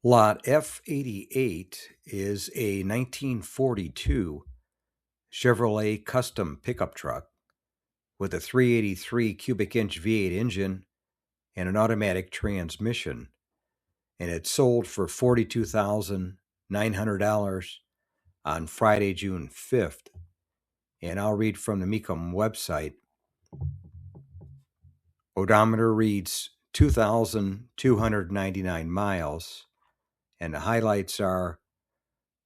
Lot F88 is a 1942 Chevrolet custom pickup truck with a 383 cubic inch V8 engine and an automatic transmission, and it sold for $42,900 on Friday, June 5th. And I'll read from the Mecum website. Odometer reads 2,299 miles, and the highlights are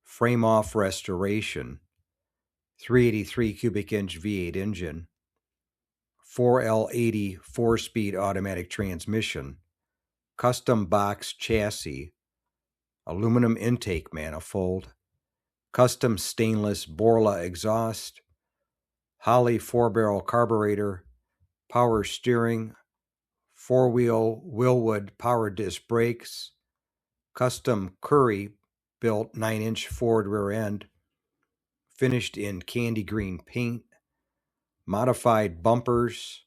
frame off restoration, 383 cubic inch V8 engine, 4L80 4-speed automatic transmission, custom box chassis, aluminum intake manifold, custom stainless Borla exhaust, Holley 4-barrel carburetor, power steering, 4-wheel Willwood power disc brakes, custom Curry built 9-inch Ford rear end, finished in candy green paint, modified bumpers,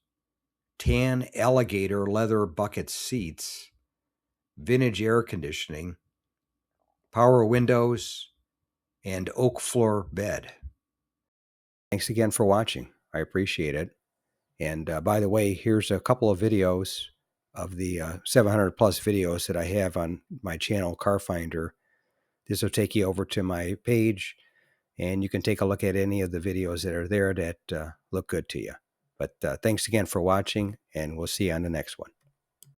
tan alligator leather bucket seats, vintage air conditioning, power windows, and oak floor bed. Thanks again for watching. I appreciate it. And by the way, here's a couple of videos of the 700 plus videos that I have on my channel, Car Finder. This will take you over to my page, and you can take a look at any of the videos that are there that look good to you. But thanks again for watching, and we'll see you on the next one.